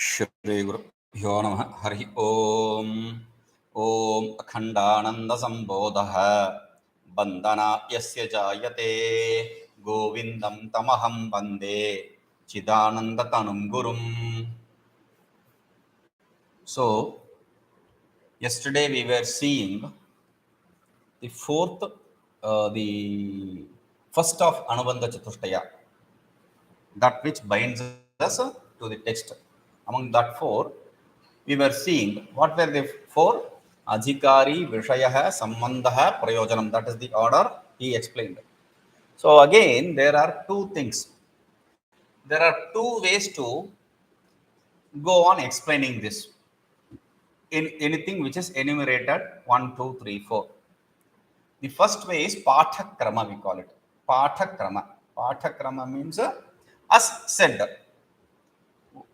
श्रीगुरुभ्यो नमः हरि ओम् ॐ अखण्डानन्दसम्बोधः वन्दना यस्य जायते गोविन्दं तमहं वन्दे चिदानन्दतनुं गुरुम्. So yesterday we were seeing the first of Anubandha Chatushtaya, that which binds us to the text. Among that four, we were seeing what were the four: Adhikari, Vishayah, Sambandha, Prayojanam. That is the order he explained. So again, there are two things. There are two ways to go on explaining this. In anything which is enumerated 1, 2, 3, 4. The first way is Pathakrama, we call it. Pathakrama. Pathakrama means as said,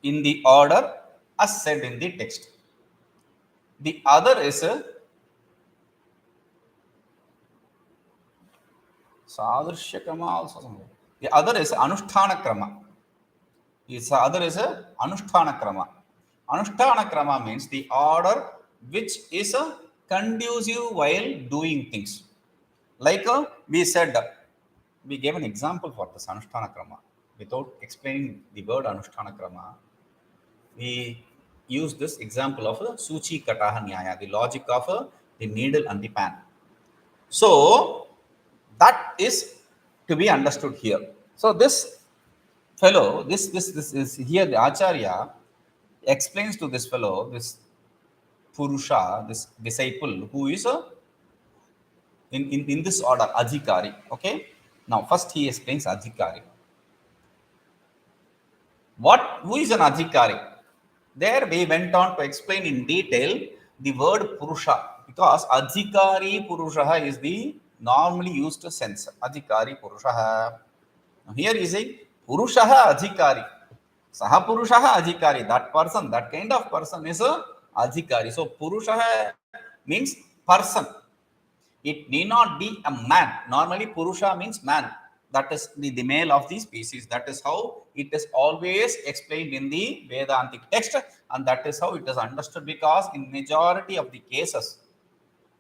in the order as said in the text. The other is Sadrishya Krama also. The other is Anusthana Krama. The other is Anusthana Krama. Anusthana Krama means the order which is conducive while doing things. Like we said, we gave an example for this Anusthana Krama. Without explaining the word Anusthana Krama, we use this example of Suchi Kataha Nyaya, the logic of the needle and the pan. So that is to be understood here. So this fellow, this is here the Acharya explains to this fellow, this Purusha, this disciple who is in this order, Adhikari. Okay. Now first he explains Adhikari. Who is an Adhikari? There we went on to explain in detail the word Purusha, because Adhikari Purusha is the normally used sense. Adhikari Purusha. Now here is a Purusha Adhikari. Saha Purusha Adhikari. That person, that kind of person is a Adhikari. So Purusha means person. It need not be a man. Normally Purusha means man. That is the male of the species. That is how it is always explained in the Vedantic text, and that is how it is understood, because in majority of the cases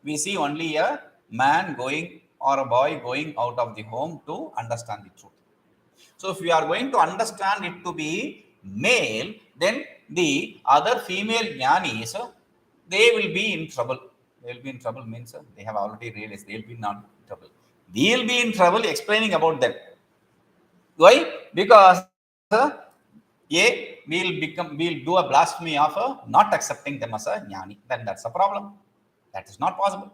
we see only a man going or a boy going out of the home to understand the truth. So if we are going to understand it to be male, then the other female jnanis, they will be in trouble. They will be in trouble means they have already realized they will be not in trouble. We will be in trouble explaining about them. Why? Because we'll do a blasphemy of not accepting them as a jnani. Then that's a problem. That is not possible.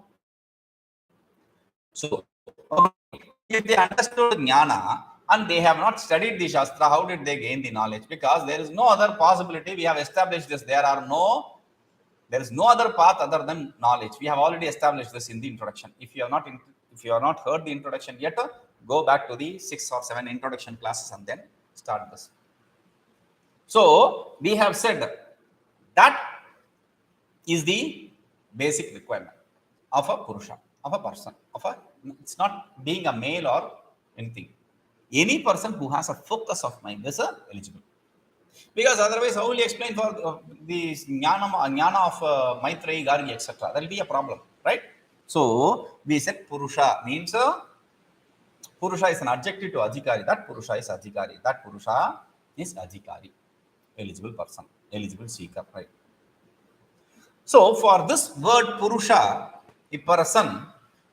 So if they understood jnana and they have not studied the Shastra, how did they gain the knowledge? Because there is no other possibility. We have established this. There is no other path other than knowledge. We have already established this in the introduction. If you have not heard the introduction yet, go back to the 6 or 7 introduction classes and then start this. So we have said that is the basic requirement of a Purusha, of a person, it's not being a male or anything. Any person who has a focus of mind is eligible. Because otherwise, how will you explain for the jnana of Maitreyi, Gargi, etc.? That will be a problem, right? So we said Purusha means Purusha is an adjective to Adhikari. That Purusha is Adhikari. That Purusha is Adhikari, eligible person, eligible seeker, right? So for this word Purusha, a person,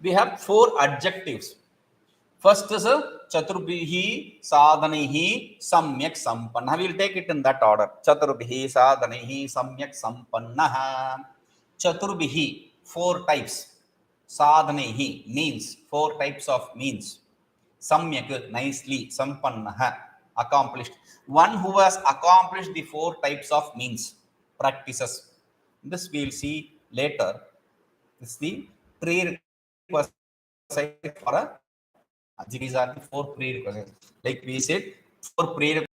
we have 4 adjectives. First is Chaturbihi Sadhanihi Samyak Sampanna. We will take it in that order. Chaturbihi Sadhanihi Samyak Sampanna. Chaturbihi, 4 types. Sadhanihi means 4 types of means. Samyak, nicely. Sampanna, accomplished. One who has accomplished the 4 types of means, practices. This we will see later. This is the prerequisite for a These are the 4 prerequisites. Like we said, 4 prerequisites.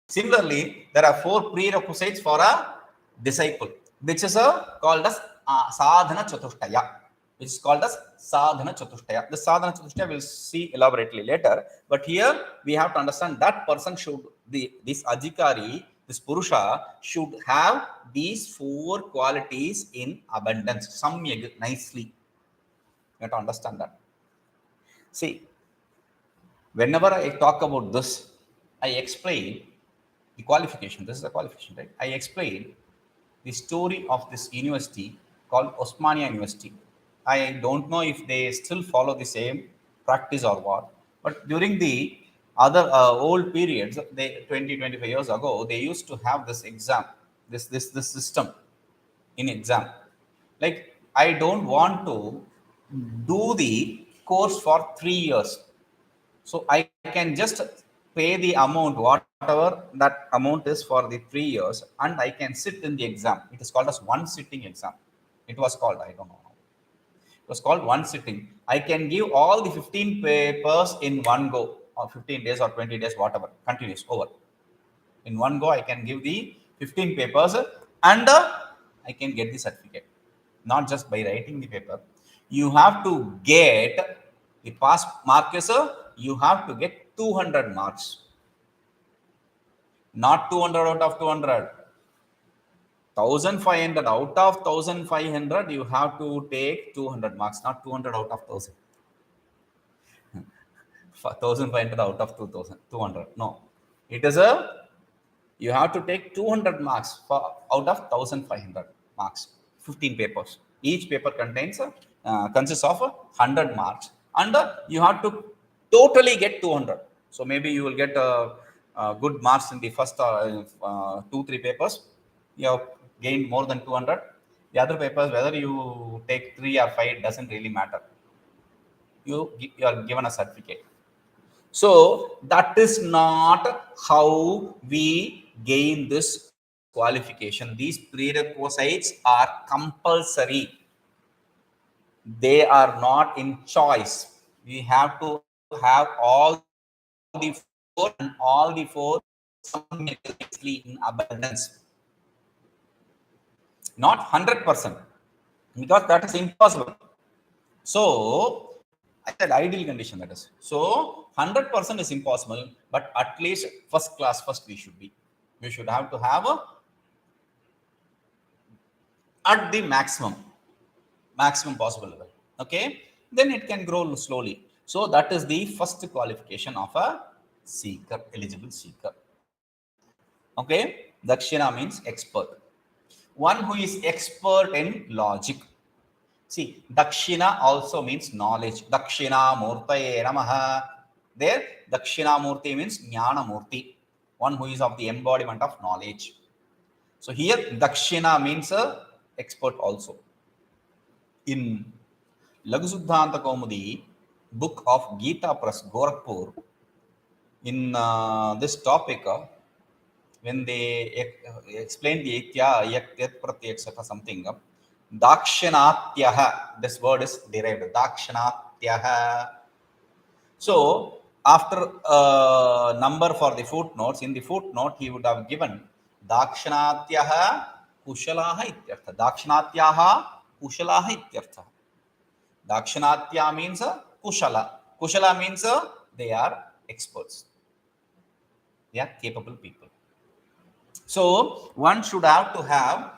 Similarly, there are 4 prerequisites for a disciple, which is called as Sadhana Chatushtaya. Which is called as Sadhana Chatushtaya. The Sadhana Chatushtaya we'll see elaborately later. But here we have to understand that person should this Adhikari, this Purusha should have these 4 qualities in abundance. Samyag, nicely. You have to understand that. See, whenever I talk about this, I explain the qualification. This is the qualification, right? I explain the story of this university called Osmania University. I don't know if they still follow the same practice or what, but during the other old periods, they 20-25 years ago, they used to have this exam, this system in exam. Like, I don't want to do the course for 3 years, so I can just pay the amount, whatever that amount is for the 3 years, and I can sit in the exam. It is called as one sitting exam. It was called, I don't know. It was called one sitting. I can give all the 15 papers in one go, or 15 days or 20 days, whatever, continuous, over. In one go, I can give the 15 papers and I can get the certificate. Not just by writing the paper. You have to get the pass mark is you have to get 200 marks. Not 200 out of 200. 1500 out of 1500, you have to take 200 marks, not 200 out of 1000. 1500 out of 2000, 200. No, it is you have to take 200 marks out of 1500 marks, 15 papers. Each paper consists of 100 marks, and you have to totally get 200. So maybe you will get good marks in the first 2-3 papers. You have gained more than 200. The other papers, whether you take 3 or 5, doesn't really matter. You are given a certificate. So that is not how we gain this qualification. These prerequisites are compulsory. They are not in choice. We have to have all the 4, and all the 4 simultaneously in abundance. Not 100%, because that is impossible. So I said ideal condition, that is. So 100% is impossible, but at least first class first we should be. We should have to have at the maximum possible level. Okay, then it can grow slowly. So that is the first qualification of a seeker, eligible seeker. Okay, Dakshina means expert. One who is expert in logic. See, Dakshina also means knowledge. Dakshina Murtaye Namaha. There, Dakshina Murti means Jnana Murti, one who is of the embodiment of knowledge. So here, Dakshina means a expert also. In Laghusiddhanta Kaumudi, book of Gita Press, Gorakhpur, in this topic, when they explain the Itya, Yat Prati, etc., something, Dakshinatyaha, this word is derived. Dakshinatyaha. So, after number for the footnotes, in the footnote, he would have given Dakshinatyaha Kushalaha ityartha. Dakshinatyaha Kushalaha ityartha. Dakshinatya means Kushala. Kushala means they are experts. They are capable people. So, one should have to have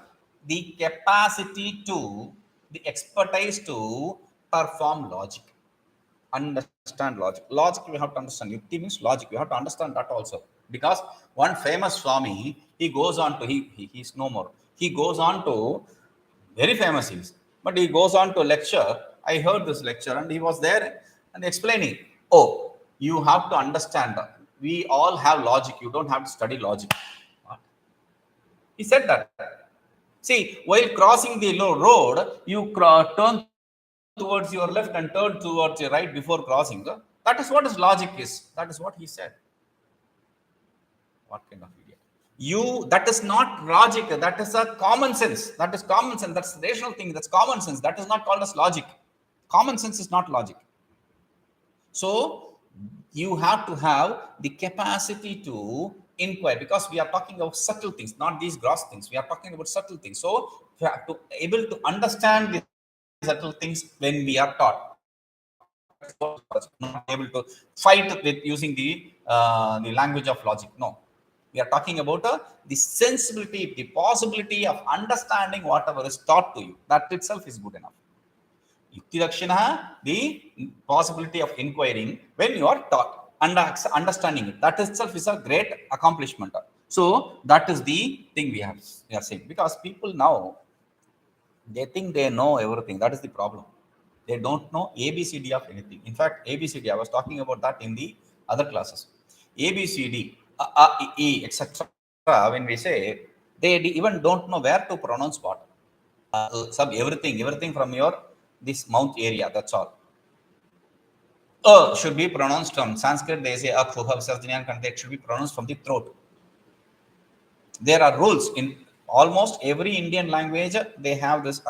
the capacity to, the expertise to perform logic, understand logic. Logic we have to understand. Yukti means logic. We have to understand that also. Because one famous Swami, he goes on to, he's no more. He goes on to, very famous he is, but he goes on to lecture. I heard this lecture and he was there and explaining, oh, you have to understand that we all have logic. You don't have to study logic. What? He said that. See, while crossing the road, you turn towards your left and turn towards your right before crossing. That is what his logic is. That is what he said. What kind of idiot? That is not logic. That is a common sense. That is common sense. That's the rational thing. That's common sense. That is not called as logic. Common sense is not logic. So you have to have the capacity to inquire, because we are talking about subtle things, not these gross things. We are talking about subtle things. So you have to able to understand the subtle things when we are taught. Not able to fight with using the language of logic. No, We are talking about the sensibility, the possibility of understanding whatever is taught to you. That itself is good enough. Yukti Dakshina, the possibility of inquiring when you are taught and understanding it. That itself is a great accomplishment. So that is the thing we are saying. Because people now, they think they know everything. That is the problem. They don't know ABCD of anything. In fact, ABCD, I was talking about that in the other classes. ABCD, etc. When we say, they even don't know where to pronounce what. Everything from your this mouth area. That's all. Should be pronounced from Sanskrit. They say it should be pronounced from the throat. There are rules in almost every Indian language. They have this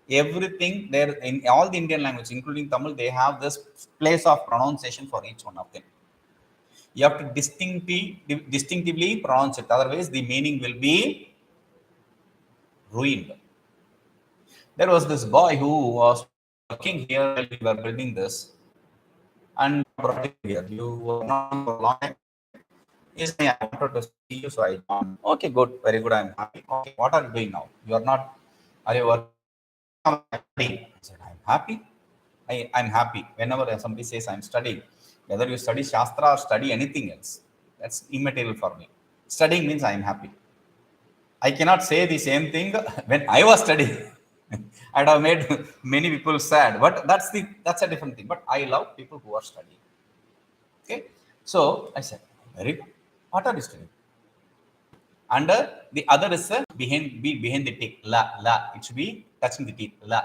everything there in all the Indian languages, including Tamil. They have this place of pronunciation for each one of them. You have to distinctively pronounce it. Otherwise, the meaning will be ruined. There was this boy who was working here while we were building this, and brought it here. You were not for a long time. Yes, I wanted to see you, so I joined. Okay, good, very good. I'm happy. Okay, what are you doing now? You are not. Are you working? I said, I'm happy. I'm happy. Whenever somebody says I'm studying, whether you study Shastra or study anything else, that's immaterial for me. Studying means I'm happy. I cannot say the same thing when I was studying. I'd have made many people sad, but that's a different thing. But I love people who are studying. Okay, so I said, very good. What are you studying? And the other is behind the tick. La. It should be touching the teeth. La,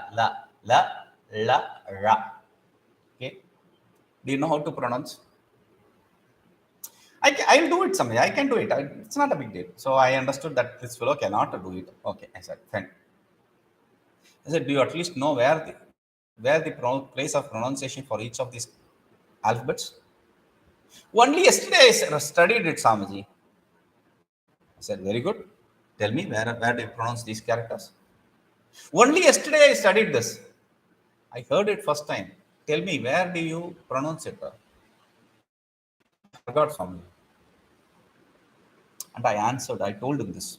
ra. Okay. Do you know how to pronounce? I'll do it someday. I can do it. It's not a big deal. So I understood that this fellow cannot do it. Okay. I said, fine. I said, do you at least know where the place of pronunciation for each of these alphabets? Only yesterday I studied it, Samaji. I said, very good. Tell me where do you pronounce these characters? Only yesterday I studied this. I heard it first time. Tell me, where do you pronounce it? I forgot something. And I answered, I told him this.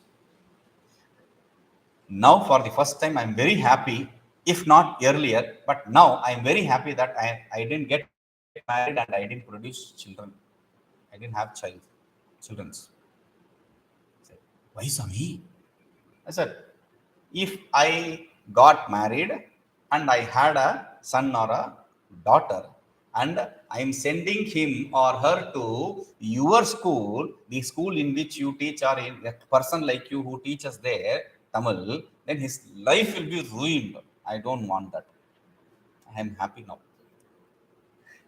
Now, for the first time, I'm very happy, if not earlier, but now I'm very happy that I didn't get married and I didn't produce children. I didn't have children. Why, Sami? I said, if I got married and I had a son or a daughter, and I'm sending him or her to your school, the school in which you teach, or in a person like you who teaches there Tamil, then his life will be ruined. I don't want that. I am happy now.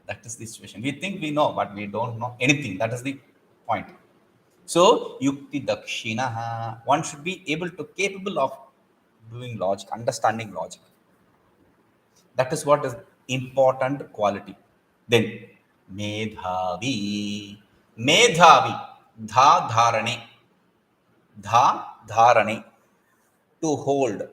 That is the situation. We think we know, but we don't know anything. That is the point. So, yukti dakshina, one should be capable of doing logic, understanding logic. That is what is important quality. Then, medhavi, dha dharane, to hold.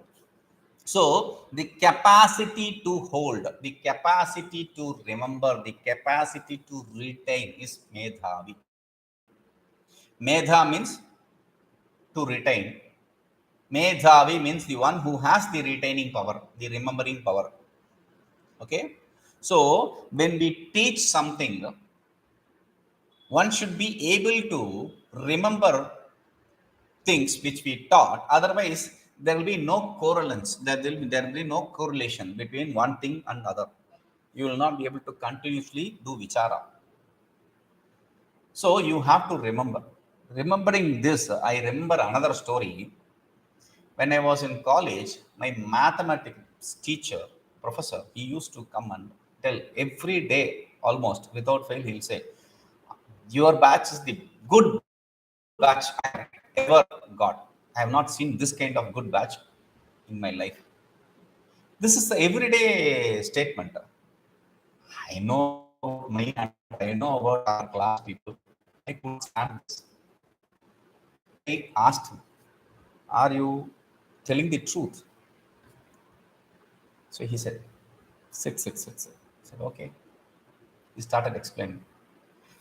So, the capacity to hold, the capacity to remember, the capacity to retain is medhavi. Medha means to retain. Medhavi means the one who has the retaining power, the remembering power. Okay. So when we teach something, one should be able to remember things which we taught. Otherwise, there will be no correlance. There will be no correlation between one thing and other. You will not be able to continuously do vichara. So you have to remember. Remembering this, I remember another story. When I was in college, my mathematics teacher, professor, he used to come and tell every day, almost without fail, he'll say, your batch is the good batch I ever got. I have not seen this kind of good batch in my life. This is the everyday statement. I know me and I know about our class people. I couldn't stand this. I asked him, are you telling the truth? So he said, sit. I said, okay. He started explaining.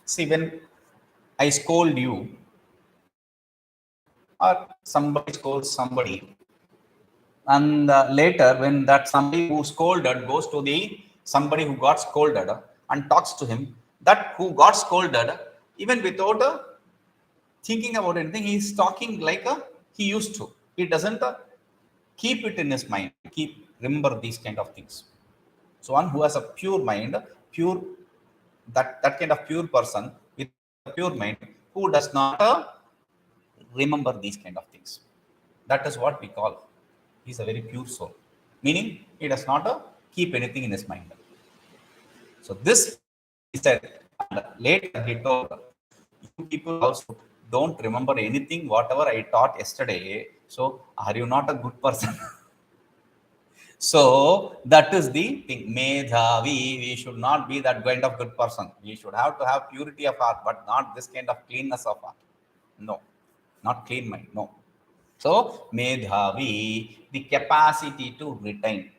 See, when I scold you, or somebody scolds somebody, and later when that somebody who scolded goes to the somebody who got scolded and talks to him, that who got scolded, even without thinking about anything, he is talking like he used to. He doesn't keep it in his mind, keep remember these kind of things. So one who has a pure mind, pure, that kind of pure person with a pure mind, who does not remember these kind of things, that is what we call he's a very pure soul, meaning he does not keep anything in his mind. So this he said, and later he told, you people also don't remember anything whatever I taught yesterday, so are you not a good person? So that is the thing. Medhavi, we should not be that kind of good person. We should have to have purity of heart, but not this kind of cleanness of heart. No, not clean mind. No. So Medhavi, the capacity to retain,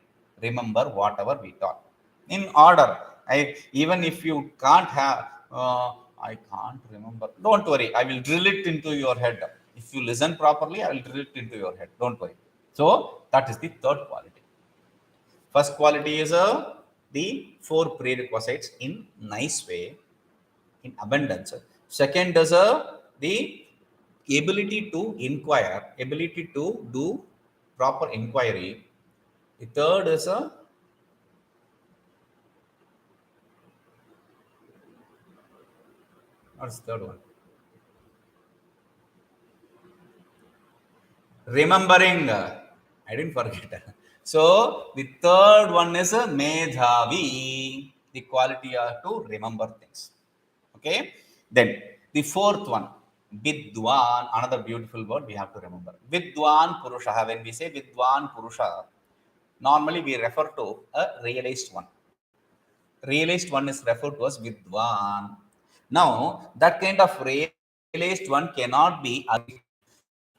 remember whatever we taught. In order, even if you can't have, I can't remember. Don't worry, I will drill it into your head. If you listen properly, I will drill it into your head. Don't worry. So that is the third quality. First quality is the four prerequisites in nice way, in abundance. Second is the ability to inquire, ability to do proper inquiry. The third is what's the third one? Remembering. I didn't forget. So the third one is medhavi, the quality to remember things. Okay. Then the fourth one, vidwan, another beautiful word we have to remember. Vidwan purusha. When we say vidwan purusha, normally we refer to a realized one. Realized one is referred to as vidwan. Now that kind of realized one cannot be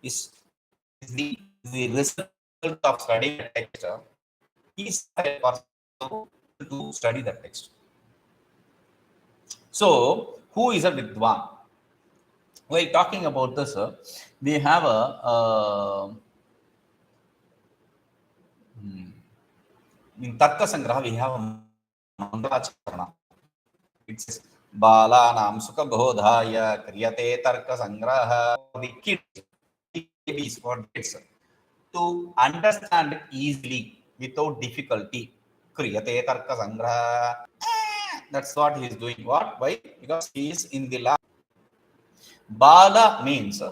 is the result of studying the text. He is a person to study the text. So who is a vidwan? While talking about this, we have in Tarka Sangraha, we have a Mangalacharana. It says, Balanam Sukha Bodhaya Kriyate Tarka Sangraha. The kids, for kids, to understand easily without difficulty. Kriyate Tarka Sangraha. That's what he is doing. What? Why? Because he is in the lab. Bala means,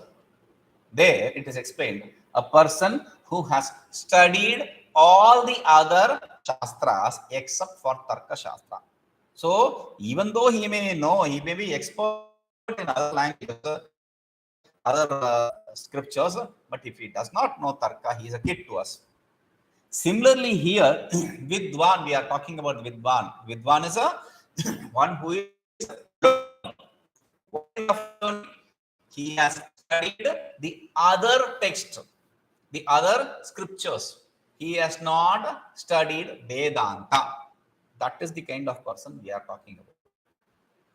there it is explained, a person who has studied all the other shastras except for Tarka Shastra. So even though he may know, he may be expert in other languages, other scriptures, but if he does not know Tarka, he is a kid to us. Similarly here, Vidwan, we are talking about Vidwan. Vidwan is a one who is he has studied the other text, the other scriptures. He has not studied Vedanta. That is the kind of person we are talking about.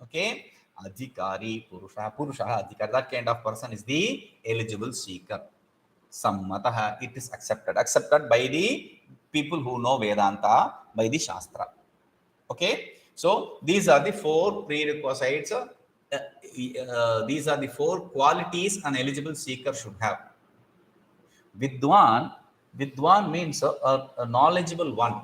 Okay, Adhikari, Purusha, Adhikari, that kind of person is the eligible seeker. Sammataha, it is accepted by the people who know Vedanta, by the Shastra. Okay, so these are the four prerequisites. These are the four qualities an eligible seeker should have. Vidwan means a knowledgeable one.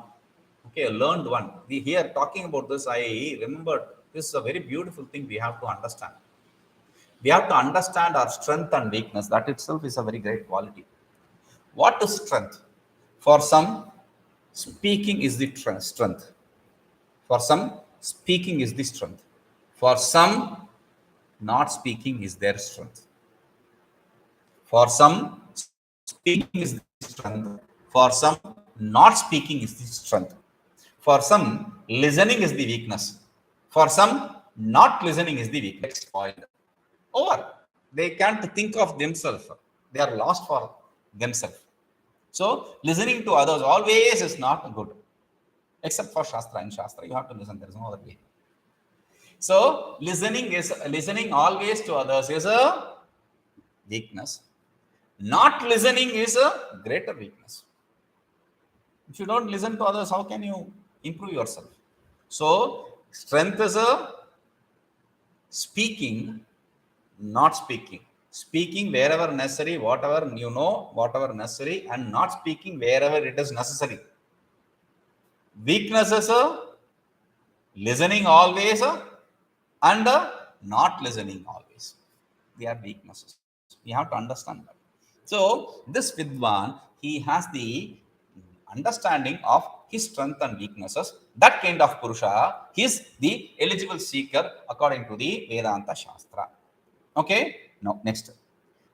Okay, a learned one. We here talking about this, I remembered this is a very beautiful thing we have to understand. We have to understand our strength and weakness. That itself is a very great quality. What is strength? For some, speaking is the strength. For some, speaking is the strength. For some, not speaking is their strength. For some, speaking is the strength. For some, not speaking is the strength. For some, listening is the weakness. For some, not listening is the weakness. Or they can't think of themselves. They are lost for themselves. So listening to others always is not good. Except for Shastra. In Shastra, you have to listen. There is no other way. So listening always to others is a weakness. Not listening is a greater weakness. If you don't listen to others, how can you improve yourself? So strength is a speaking, not speaking. Speaking wherever necessary, whatever you know, whatever necessary, and not speaking wherever it is necessary. Weakness is a listening always and not listening always. They are weaknesses. We have to understand that. So this Vidwan, he has the understanding of his strength and weaknesses. That kind of Purusha is the eligible seeker according to the Vedanta Shastra. Okay? Now, next.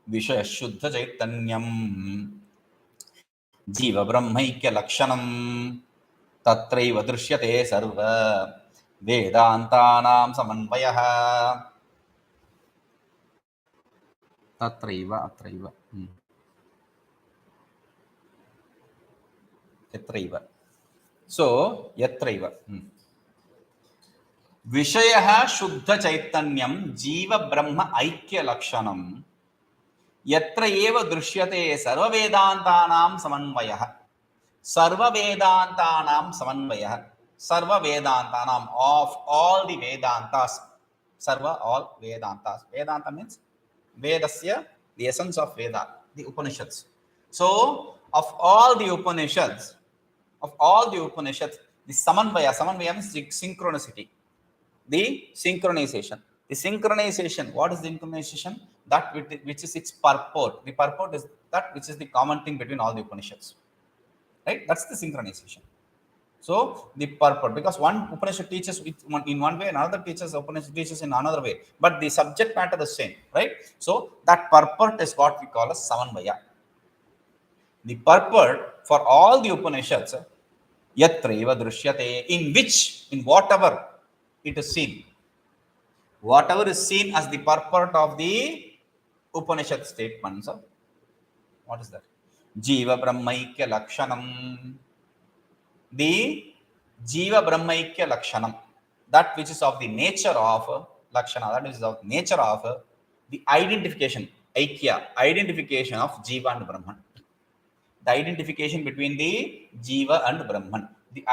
Vishaya Shuddha Chaitanyam Jiva Brahmaikya Lakshanam Tatraiva Drishyate Sarva Vedantanam Samanvayah Tatraiva Atraiva Yatraiva. So, Yatraiva. Vishaya Shuddha Chaitanyam Jiva Brahma Aikya Lakshanam Yatra eva drishyate sarva vedantanam samanvayah. Sarva vedantanam samanvayah. Sarva vedantanam, of all the Vedantas. Sarva, all Vedantas. Vedanta means Vedasya, the essence of Veda, the Upanishads. So, of all the Upanishads, the Samanvaya means synchronicity. The synchronization. The synchronization, what is the synchronization? That which is its purport. The purport is that which is the common thing between all the Upanishads. Right? That's the synchronization. So the purport, because one Upanishad teaches in one way, another Upanishad teaches in another way, but the subject matter is same, right? So that purport is what we call as Samanvaya. The purport for all the Upanishads, Yatraiva Drishyate, in whatever it is seen. Whatever is seen as the purport of the Upanishad statements. What is that? Jiva Brahmaikya Lakshanam. The Jiva Brahmaikya Lakshanam. That which is of the nature of Lakshana, that is of the nature of the identification, Aikya, identification of Jiva and Brahman. The identification between the Jiva and Brahman. The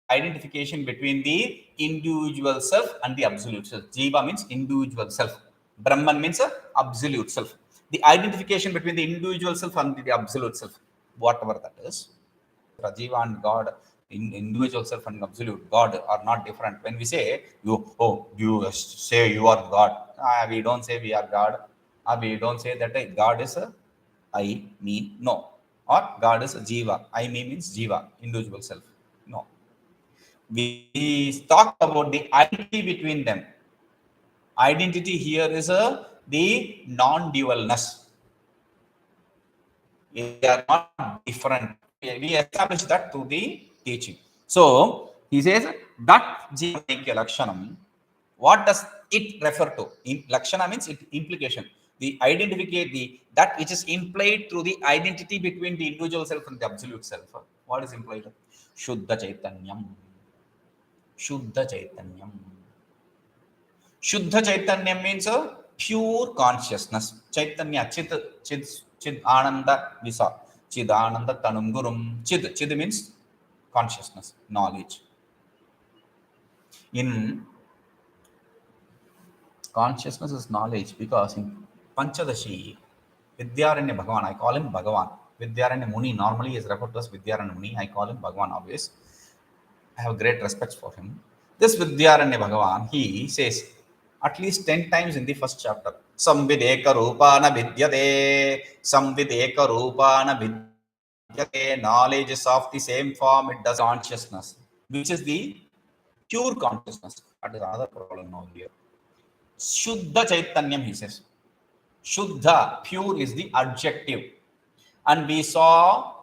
identification between the individual self and the absolute self. Jiva means individual self. Brahman means absolute self. The identification between the individual self and the absolute self, whatever that is. Jiva and God, individual self and absolute God are not different. When we say, you say you are God, we don't say we are God. We don't say that God is I, me, no. Or God is Jiva. I, me means Jiva, individual self. No. We talk about the identity between them. Identity here is the non-dualness. They are not different. We establish that through the teaching. So he says that Jiva Lakshanam, what does it refer to? Lakshana means implication. The identification, that which is implied through the identity between the individual self and the absolute self. What is implied? Shuddha Chaitanyam. Shuddha Chaitanyam. Shuddha Chaitanyam means a pure consciousness. Chaitanya, Chid Ananda Visa. Chid Ananda Tanum Gurum. Chid means consciousness, knowledge. In consciousness is knowledge, because in Panchadashi, Vidyaranya Bhagavan, I call him Bhagavan. Vidyaranya Muni normally is referred to as Vidyaranya Muni. I call him Bhagavan always. I have great respect for him. This Vidyaranya Bhagavan, he says at least 10 times in the first chapter, Samvideka Rupana Vidyate, Samvideka Rupana Vidyate, knowledge is of the same form, it does consciousness, which is the pure consciousness. That is another problem now here. Shuddha Chaitanyam, he says. Shuddha, pure, is the adjective. And we saw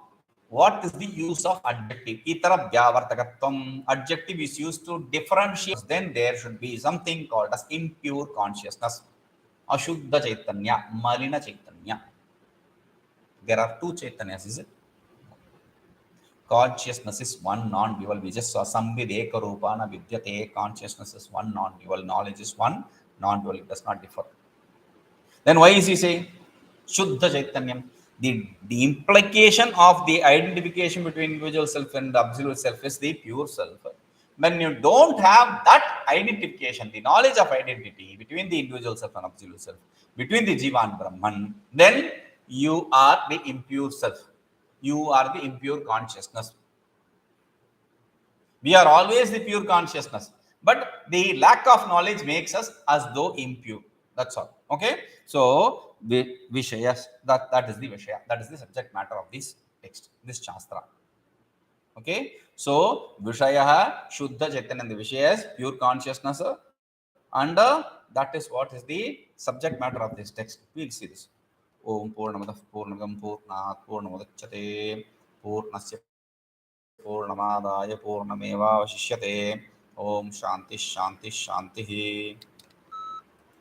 what is the use of adjective. Itara Vyavartakatvam. Adjective is used to differentiate. Then there should be something called as impure consciousness. Ashuddha Chaitanya, Malina Chaitanya. There are two Chaitanyas, is it? Consciousness is one non-dual. We just saw Samvid Ekarupana Vidyate. Consciousness is one non-dual. Knowledge is one non-dual. It does not differ. Then why is he saying Shuddha Chaitanyam? The implication of the identification between individual self and the absolute self is the pure self. When you don't have that identification, the knowledge of identity between the individual self and absolute self, between the Jiva and Brahman, then you are the impure self. You are the impure consciousness. We are always the pure consciousness, but the lack of knowledge makes us as though impure. That's all. Okay. So the Vishayas, that is the Vishaya. That is the subject matter of this text, this Shastra. Okay. So Vishaya, Shuddha Chaitanya, and the Vishayas, pure consciousness, and that is what is the subject matter of this text. We'll see this. Om Purnamada Purnagam Purnat Purnamadachate Purnasya पूर्णमादाय पूर्णमेवावशिष्यते। ओम शांति शांति शांति।